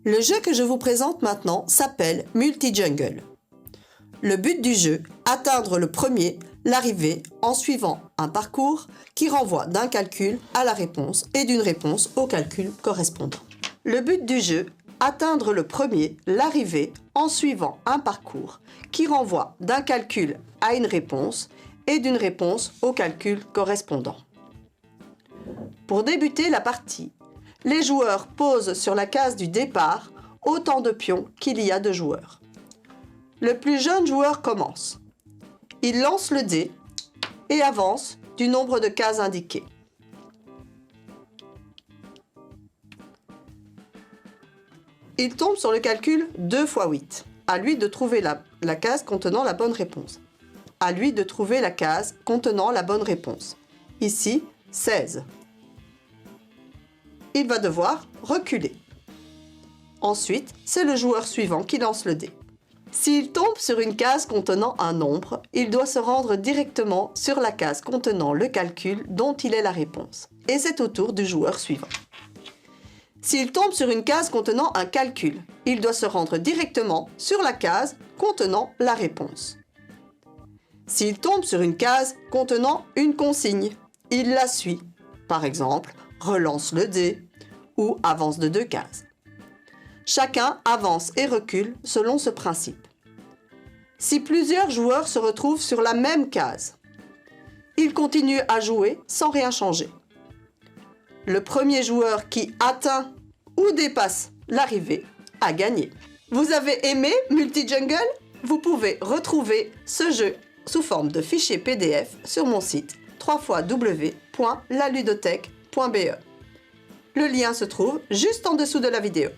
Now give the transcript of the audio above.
Le jeu que je vous présente maintenant s'appelle Multi-Jungle. Le but du jeu, atteindre le premier, l'arrivée, en suivant un parcours qui renvoie d'un calcul à la réponse et d'une réponse au calcul correspondant. Le but du jeu, atteindre le premier, l'arrivée, en suivant un parcours qui renvoie d'un calcul à une réponse et d'une réponse au calcul correspondant. Pour débuter la partie, les joueurs posent sur la case du départ autant de pions qu'il y a de joueurs. Le plus jeune joueur commence. Il lance le dé et avance du nombre de cases indiquées. Il tombe sur le calcul 2 x 8. À lui de trouver la case contenant la bonne réponse. À lui de trouver la case contenant la bonne réponse. Ici, 16. Il va devoir reculer. Ensuite, c'est le joueur suivant qui lance le dé. S'il tombe sur une case contenant un nombre, il doit se rendre directement sur la case contenant le calcul dont il est la réponse. Et c'est au tour du joueur suivant. S'il tombe sur une case contenant un calcul, il doit se rendre directement sur la case contenant la réponse. S'il tombe sur une case contenant une consigne, il la suit. Par exemple, relance le dé ou avance de 2 cases. Chacun avance et recule selon ce principe. Si plusieurs joueurs se retrouvent sur la même case, ils continuent à jouer sans rien changer. Le premier joueur qui atteint ou dépasse l'arrivée a gagné. Vous avez aimé Multi-Jungle? Vous pouvez retrouver ce jeu sous forme de fichier PDF sur mon site www.laludothèque.be. Le lien se trouve juste en dessous de la vidéo.